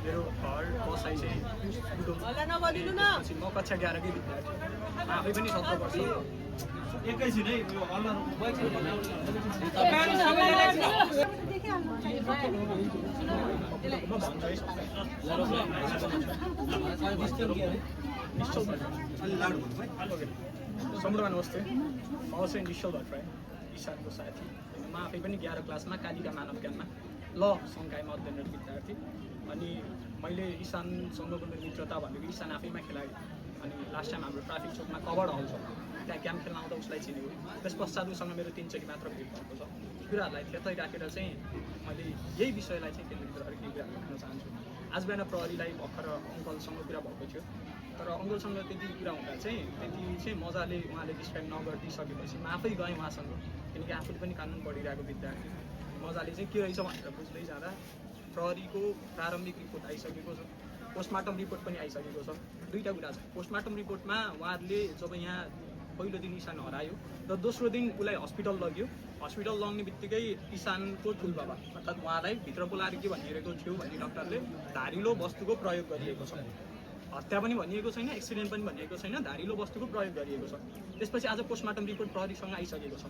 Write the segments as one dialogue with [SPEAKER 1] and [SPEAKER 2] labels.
[SPEAKER 1] मेरो घर बसाइ चाहिँ पछि म कक्षा 11कै विद्यार्थी आफै पनि 17 वर्ष
[SPEAKER 2] एकैछिन है यो अल्लाह
[SPEAKER 1] म भन्छु है सम्पूर्ण नमस्ते म चाहिँ निश्चल भट्टराई ईशानको साथी म आफै पनि 11 क्लासमा कालिका मानव ज्ञानमा ल सङ्कायमा अध्ययनरत विद्यार्थी अनि मैले ईशानसँगको मेरो मित्रता भनेको ईशान आफैमा खेलाडी अनि लास्ट टाइम हाम्रो ट्राफिक चोकमा कभर हल छ त्यहाँ गेम खेल्न आउँदा उसलाई चिनेको त्यस पश्चात उसँग मेरो 3 चोटि मात्र भेट भएको छ कुराहरूलाई त्यतै राखेर चाहिँ मैले यही विषयलाई चाहिँ केन्द्रित गरेर केही कुरा राख्न चाहन्छु आज बिहान प्रहरीलाई भर्खर अङ्कलसँग कुरा भएको थियो तर अङ्कलसँग त्यति कुरा हुँदा चाहिँ त्यति चाहिँ मजाले उहाँले डिस्क्राइब नगरिदिइसकेपछि म आफै गएँ उहाँसँग किनकि आफूले पनि कानुन पढिरहेको विद्यार्थी मजाले चाहिँ के रहेछ भनेर बुझ्दै जाँदा प्रहरीको प्रारम्भिक रिपोर्ट आइसकेको छ पोस्टमार्टम रिपोर्ट पनि आइसकेको छ दुईवटा कुरा छ पोस्टमार्टम रिपोर्टमा उहाँहरूले जब यहाँ पहिलो दिन ईशान हरायो र दोस्रो दिन उसलाई हस्पिटल लग्यो हस्पिटल लग्ने बित्तिकै ईशानको ठुलबाबा अर्थात् उहाँलाई भित्र बोलाएर के भनिरहेको थियो भने डाक्टरले धारिलो वस्तुको प्रयोग गरिएको छ हत्या पनि भनिएको छैन एक्सिडेन्ट पनि भनिएको छैन धारिलो वस्तुको प्रयोग गरिएको छ त्यसपछि आज पोस्टमार्टम रिपोर्ट प्रहरीसँग आइसकेको छ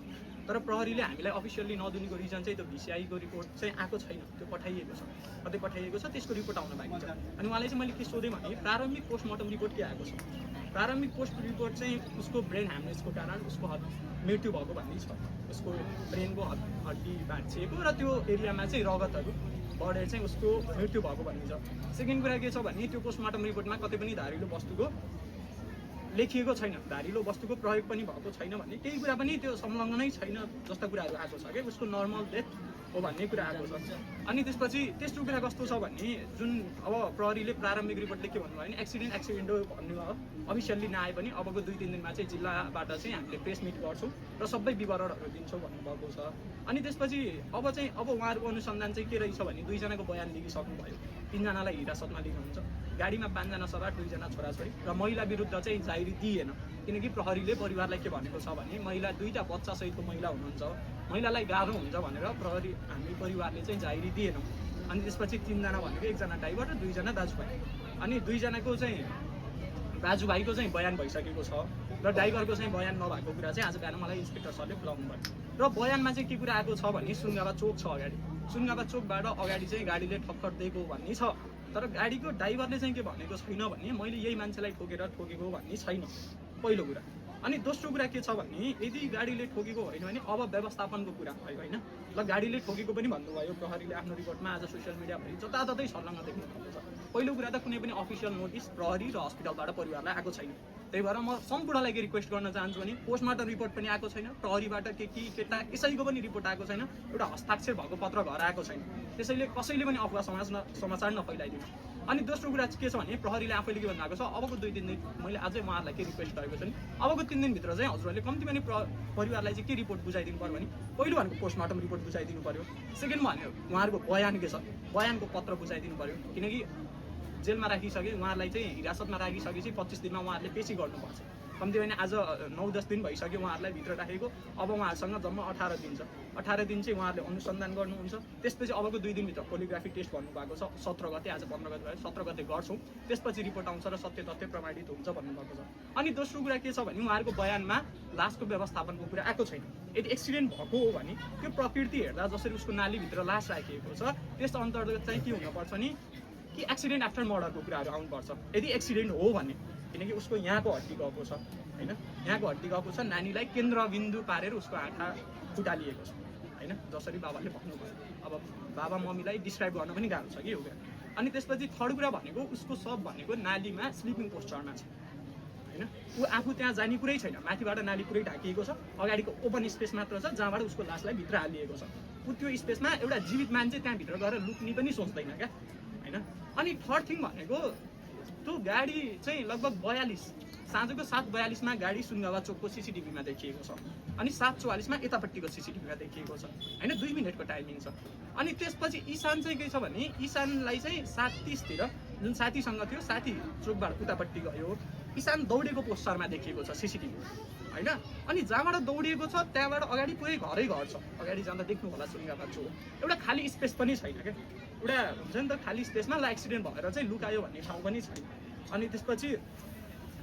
[SPEAKER 1] तर प्रहरीले हामीलाई अफिसियल्ली नदिनुको रिजन चाहिँ त्यो भिसिआईको रिपोर्ट चाहिँ आएको छैन त्यो पठाइएको छ कतै पठाइएको छ त्यसको रिपोर्ट आउन बाँकी छ अनि उहाँलाई चाहिँ मैले के सोधेँ भने प्रारम्भिक पोस्टमार्टम रिपोर्ट के आएको छ प्रारम्भिक पोस्ट रिपोर्ट चाहिँ उसको ब्रेन ह्यामरेजको कारण उसको मृत्यु भएको भन्ने छ उसको ब्रेनको हड्डी भाँचिएको र त्यो एरियामा चाहिँ रगतहरू बढेर चाहिँ उसको मृत्यु भएको भन्ने छ सेकेन्ड कुरा के छ भने त्यो पोस्टमार्टम रिपोर्टमा कतै पनि धारिलो वस्तुको लेखिएको छैन धारिलो वस्तुको प्रयोग पनि भएको छैन भन्ने केही कुरा पनि त्यो संलग्नै छैन जस्ता कुराहरू आएको छ कि उसको नर्मल डेथ हो भन्ने कुरा आएको छ अनि त्यसपछि तेस्रो कुरा कस्तो छ भने जुन अब प्रहरीले प्रारम्भिक रिपोर्टले के भन्नुभयो भने एक्सिडेन्ट हो भन्नुभयो अफिसियल्ली नआए पनि अबको 2-3 दिनमा चाहिँ जिल्लाबाट चाहिँ हामीले प्रेस मिट गर्छौँ र सबै विवरणहरू दिन्छौँ भन्नुभएको छ अनि त्यसपछि अब उहाँहरूको अनुसन्धान चाहिँ के रहेछ भने 2 जनाको बयान लिइसक्नुभयो 3 जनालाई हिरासतमा लिनुहुन्छ गाडीमा 5 जना सवार 2 जना छोराछोरी र महिला विरुद्ध चाहिँ जाहेरी दिएन किनकि प्रहरीले परिवारलाई के भनेको छ भने महिला 2टा बच्चा सहितको महिला हुनुहुन्छ महिलालाई गाह्रो हुन्छ भनेर प्रहरी हामी परिवारले चाहिँ जाहेरी दिएनौँ अनि त्यसपछि 3 जना भनेको 1 जना ड्राइभर र 2 जना दाजुभाइ अनि 2 जनाको चाहिँ दाजुभाइको चाहिँ बयान भइसकेको छ र ड्राइभरको चाहिँ बयान नभएको कुरा चाहिँ आज बिहान मलाई इन्सपेक्टर सरले बोलाउनु भयो र बयानमा चाहिँ के कुरा आएको छ भने सुनगावा चोक छ अगाडि सुनगावा चोकबाट अगाडि चाहिँ गाडीले ठक्कर दिएको भन्ने छ तर गाडीको ड्राइभरले चाहिँ के भनेको छैन भने मैले यही मान्छेलाई ठोकेको भन्ने छैन पहिलो कुरा अनि दोस्रो कुरा के छ भने यदि गाडीले ठोकेको होइन भने अब व्यवस्थापनको कुरा भयो होइन ल गाडीले ठोकेको पनि भन्नुभयो प्रहरीले आफ्नो रिपोर्टमा आज सोसियल मिडियाभरि जताततै छर्लङ्ग देख्नु भएको छ पहिलो कुरा त कुनै पनि अफिसियल नोटिस प्रहरी र हस्पिटलबाट परिवारलाई आएको छैन त्यही भएर म सम्पूर्णलाई के रिक्वेस्ट गर्न चाहन्छु भने पोस्टमार्टम रिपोर्ट पनि आएको छैन प्रहरीबाट केटा कसैको पनि रिपोर्ट आएको छैन एउटा हस्ताक्षर भएको पत्र घर आएको छैन त्यसैले कसैले पनि अफवाह समाचार नफैलाइदिनु अनि दोस्रो कुरा के छ भने प्रहरीले आफैले के भन्नुभएको छ अबको 2-3 दिन मैले अझै उहाँहरूलाई के रिक्वेस्ट गरेको छु नि अबको 3 दिनभित्र चाहिँ हजुरहरूले कम्ती पनि परिवारलाई चाहिँ के रिपोर्ट बुझाइदिनु पर्यो भने पहिलो भनेको पोस्टमार्टम रिपोर्ट बुझाइदिनु पर्यो सेकेन्ड भन्यो उहाँहरूको बयान के छ बयानको पत्र बुझाइदिनु पर्यो किनकि जेलमा राखिसके उहाँहरूलाई चाहिँ हिरासतमा राखिसकेपछि 25 दिनमा उहाँहरूले पेशी गर्नुपर्छ कम्ती भने आज 9-10 दिन भइसक्यो उहाँहरूलाई भित्र राखेको अब उहाँहरूसँग जम्मा 18 दिन छ 18 दिन चाहिँ उहाँहरूले अनुसन्धान गर्नुहुन्छ त्यसपछि अबको 2 दिनभित्र पोलिग्राफी टेस्ट भन्नुभएको छ 17 गते आज 15 गते भयो 17 गते गर्छौँ त्यसपछि रिपोर्ट आउँछ र सत्य तथ्य प्रमाणित हुन्छ भन्नुभएको छ अनि दोस्रो कुरा के छ भने उहाँहरूको बयानमा लासको व्यवस्थापनको कुरा आएको छैन यदि एक्सिडेन्ट भएको हो भने त्यो प्रकृति हेर्दा जसरी उसको नालीभित्र लास राखिएको छ त्यस अन्तर्गत चाहिँ के हुनुपर्छ नि कि एक्सिडेन्ट आफ्टर मर्डरको कुराहरू आउनुपर्छ यदि एक्सिडेन्ट हो भने किनकि उसको यहाँको हड्डी गएको छ होइन यहाँको हड्डी गएको छ नानीलाई केन्द्रबिन्दु पारेर उसको आँखा फुटालिएको छ होइन जसरी बाबाले भन्नुभयो अब बाबा मम्मीलाई डिस्क्राइब गर्न पनि गाह्रो छ कि यो कुरा अनि त्यसपछि थर्ड कुरा भनेको उसको सब भनेको नालीमा स्लिपिङ पोस्चरमा छ होइन ऊ आफू त्यहाँ जाने कुरै छैन माथिबाट नाली पुरै ढाकिएको छ अगाडिको ओपन स्पेस मात्र छ जहाँबाट उसको लासलाई भित्र हालिएको छ ऊ त्यो स्पेसमा एउटा जीवित मान्छे त्यहाँभित्र गएर लुक्ने पनि सोच्दैन क्या होइन अनि थर्ड थिङ भनेको त्यो गाडी चाहिँ लगभग 42 साँझको 7:42मा गाडी सुनगावा चोकको सिसिटिभीमा देखिएको छ अनि 7:44मा यतापट्टिको सिसिटिभीमा देखिएको छ होइन 2 मिनटको टाइमिङ छ अनि त्यसपछि ईशान चाहिँ के छ भने ईशानलाई चाहिँ 7:30तिर जुन साथीसँग थियो साथी चोकबाट उतापट्टि गयो ईशान दौडेको पोस्टरमा देखिएको छ सिसिटिभी होइन अनि जहाँबाट दौडिएको छ त्यहाँबाट अगाडि पुरै घर छ अगाडि जाँदा देख्नु होला सुनगावा चोक एउटा खाली स्पेस पनि छैन क्या एउटा हुन्छ नि त खाली स्पेसमा ल एक्सिडेन्ट भएर चाहिँ लुकायो भन्ने ठाउँ पनि छैन। अनि त्यसपछि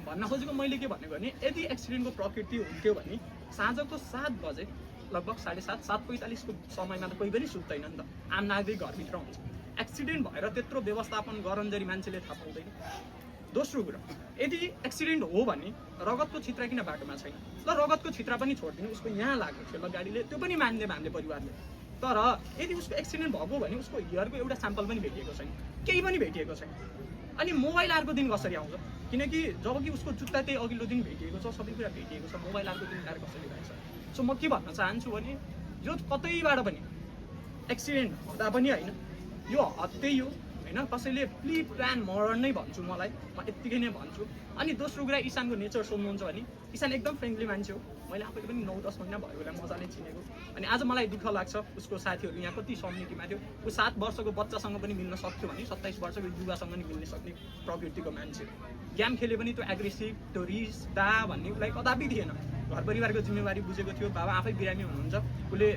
[SPEAKER 1] भन्न खोजेको मैले के भनेको भने यदि एक्सिडेन्टको प्रकृति हुन्थ्यो भने साँझको 7 बजे लगभग 7:30 7:45 को समयमा त कोही पनि सुत्दैन नि त, आम नागरिक घरभित्र हुन्छ। एक्सिडेन्ट भएर त्यत्रो व्यवस्थापन गरन्जरी मान्छेले थाहा पाउँदैन। दोस्रो कुरा, यदि एक्सिडेन्ट हो भने रगतको छित्र किन बाटोमा छैन? ल रगतको छित्र पनि छोडिदिनु, उसको यहाँ लागेको थियो ल गाडीले, त्यो पनि मान्दै हामीले परिवारले। तर यदि उसको एक्सिडेन्ट भएको भने उसको हेयरको एउटा स्याम्पल पनि भेटिएको छैन, केही पनि भेटिएको छैन। अनि मोबाइल अर्को दिन कसरी आउँछ? किनकि जबकि उसको जुत्ता त्यही अघिल्लो दिन भेटिएको छ, सबै कुरा भेटिएको छ, मोबाइल अर्को दिन आएर कसरी भएछ? सो म के भन्न चाहन्छु भने यो कतैबाट पनि एक्सिडेन्ट हुँदा पनि होइन, यो हत्तै हो होइन, कसैले प्री प्लान मर्डर नै भन्छु मलाई, म यत्तिकै नै भन्छु। अनि दोस्रो कुरा, ईशानको नेचर सोध्नुहुन्छ भने ईशान एकदम फ्रेन्डली मान्छे हो, मैले आफैले पनि 9-10 महिना भयो उसलाई मजाले चिनेको। अनि आज मलाई दुःख लाग्छ उसको साथीहरू यहाँ कति समितिमा थियो, ऊ 7 वर्षको बच्चासँग पनि मिल्न सक्थ्यो भने 27 वर्षको युवासँग नि मिल्न सक्ने प्रकृतिको मान्छे। गेम खेले पनि त्यो एग्रेसिभ, त्यो रिस दा भन्ने उसलाई कदापि थिएन। घर परिवारको जिम्मेवारी बुझेको थियो, बाबा आफै बिरामी हुनुहुन्छ, उसले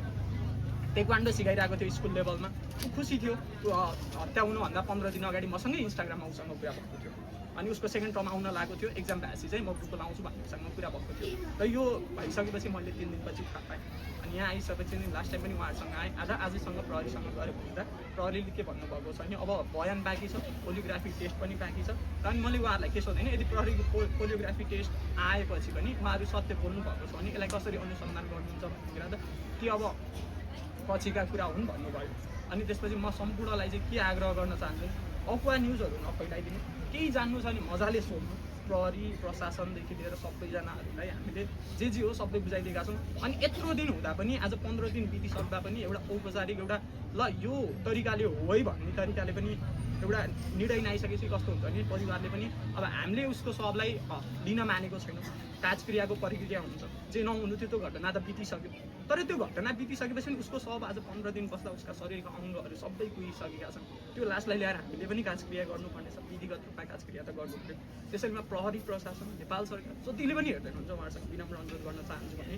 [SPEAKER 1] टेक्वान्डो सिकाइरहेको थियो स्कुल लेभलमा, ऊ खुसी थियो। त्यो हत्या हुनुभन्दा 15 दिन अगाडि मसँगै इन्स्टाग्राममा उसँग कुरा भएको थियो। अनि उसको सेकेन्ड टर्म आउन लागेको थियो, एक्जाम भएपछि चाहिँ म बुक लाउँछु भन्नेसँग कुरा भएको थियो। र यो भइसकेपछि मैले 3 दिनपछि थाहा पाएँ। अनि यहाँ आइसकेपछि नि लास्ट टाइम पनि उहाँहरूसँग आएँ, आजसँग प्रहरीसँग गएर भन्दा प्रहरीले के भन्नुभएको छ भने अब बयान बाँकी छ, पोलियोग्राफी टेस्ट पनि बाँकी छ। र अनि मैले उहाँहरूलाई के सोधेँ, यदि प्रहरीको पोलियोग्राफी टेस्ट आएपछि पनि उहाँहरू सत्य बोल्नु भएको छ भने यसलाई कसरी अनुसन्धान गर्नुहुन्छ भन्ने कुरा त कि अब पछिका कुरा हुन् भन्नुभयो। अनि त्यसपछि म सम्पूर्णलाई चाहिँ के आग्रह गर्न चाहन्छु, अफवाह न्युजहरू नफैलाइदिनु, केही जान्नु छ भने मजाले सोध्नु। प्रहरी प्रशासनदेखि लिएर सबैजनाहरूलाई हामीले जे हो सबै बुझाइदिएका छौँ। अनि यत्रो दिन हुँदा पनि आज 15 दिन बितिसक्दा पनि एउटा औपचारिक एउटा ल यो तरिकाले हो है भन्ने तरिकाले पनि एउटा निर्णय नआइसकेपछि कस्तो हुन्छ भने परिवारले पनि अब हामीले उसको शवलाई लिन मानेको छैनौँ, काजक्रियाको प्रक्रिया हुन्छ, जे नहुनु थियो त्यो घटना त बितिसक्यो। तर त्यो घटना बितिसकेपछि उसको शव आज 15 दिन बस्दा उसका शरीरका अङ्गहरू सबै कुहिसकेका छन्। त्यो लासलाई ल्याएर हामीले पनि काजक्रिया गर्नुपर्ने छ, विधिगत रूपमा काजक्रिया त गर्नु पऱ्यो। त्यसैले म प्रहरी प्रशासन, नेपाल सरकार जतिले पनि हेर्दै हुनुहुन्छ उहाँहरूसँग विनम्र अनुरोध गर्न चाहन्छु भने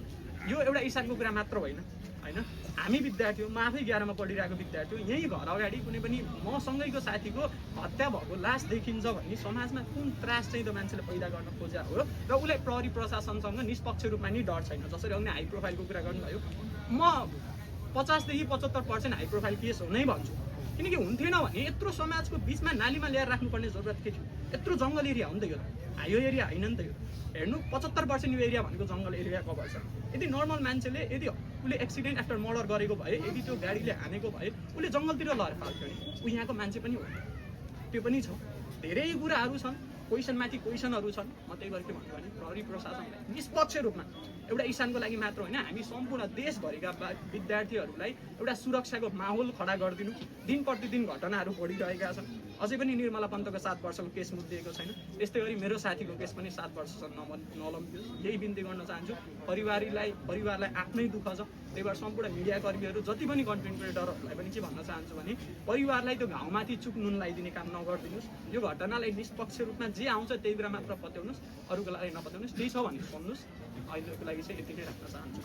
[SPEAKER 1] यो एउटा ईशानको कुरा मात्र होइन होइन, हामी विद्यार्थी हो, म आफै 11मा पढिरहेको विद्यार्थी हो, यहीँ घर अगाडि कुनै पनि मसँगैको साथीको हत्या भएको लास देखिन्छ भने समाजमा कुन त्रास चाहिँ त्यो मान्छेले पैदा गर्न खोजेको हो। र उसलाई प्रहरी प्रशासनसँग निष्पक्ष रूपमा नि डर छैन। जसरी अघि हाई प्रोफाइलको कुरा गर्नुभयो, म 50 देखि 75% हाई प्रोफाइल केस हो नै भन्छु। किनकि हुन्थेन भने यत्रो समाजको बिचमा नालीमा ल्याएर राख्नुपर्ने जरुरत के थियो? यत्रो जङ्गल एरिया हो नि त यो, हाइयो एरिया होइन नि त यो। हेर्नु 75% यो एरिया भनेको जङ्गल एरिया कभर छ। यदि नर्मल मान्छेले यदि उसले एक्सिडेन्ट आफ्टर मर्डर गरेको भए, यदि त्यो गाडीले हानेको भए उसले जङ्गलतिर लएर फाल्थ्यो नि, ऊ यहाँको मान्छे पनि हो, त्यो पनि छ। धेरै कुराहरू छन्, क्वेसनमाथि क्वेसनहरू छन्। म त्यही भएर के भन्छु भने प्रहरी प्रशासनलाई निष्पक्ष रूपमा एउटा ईशानको लागि मात्र होइन, हामी सम्पूर्ण देशभरिका विद्यार्थीहरूलाई एउटा सुरक्षाको माहौल खडा गरिदिनु। दिन प्रतिदिन घटनाहरू बढिरहेका छन्। अझै पनि निर्मला पन्तको 7 वर्षको केस मुद्दिएको छैन। त्यस्तै गरी मेरो साथीको केस पनि 7 वर्षसम्म नलम्बियोस्, यही बिन्ती गर्न चाहन्छु। परिवारलाई आफ्नै दुःख छ। त्यही भएर सम्पूर्ण मिडियाकर्मीहरू जति पनि कन्टेन्ट क्रिएटरहरूलाई पनि के भन्न चाहन्छु भने परिवारलाई त्यो घाउमाथि चुक नुन लगाइदिने काम नगरिदिनुहोस्। यो घटनालाई निष्पक्ष रूपमा जे आउँछ त्यही कुरा मात्र पत्याउनुहोस्, अरूको लागि नपत्याउनुहोस्। त्यही छ भने भन्नुहोस्। अहिलेको लागि चाहिँ यति नै राख्न चाहन्छु।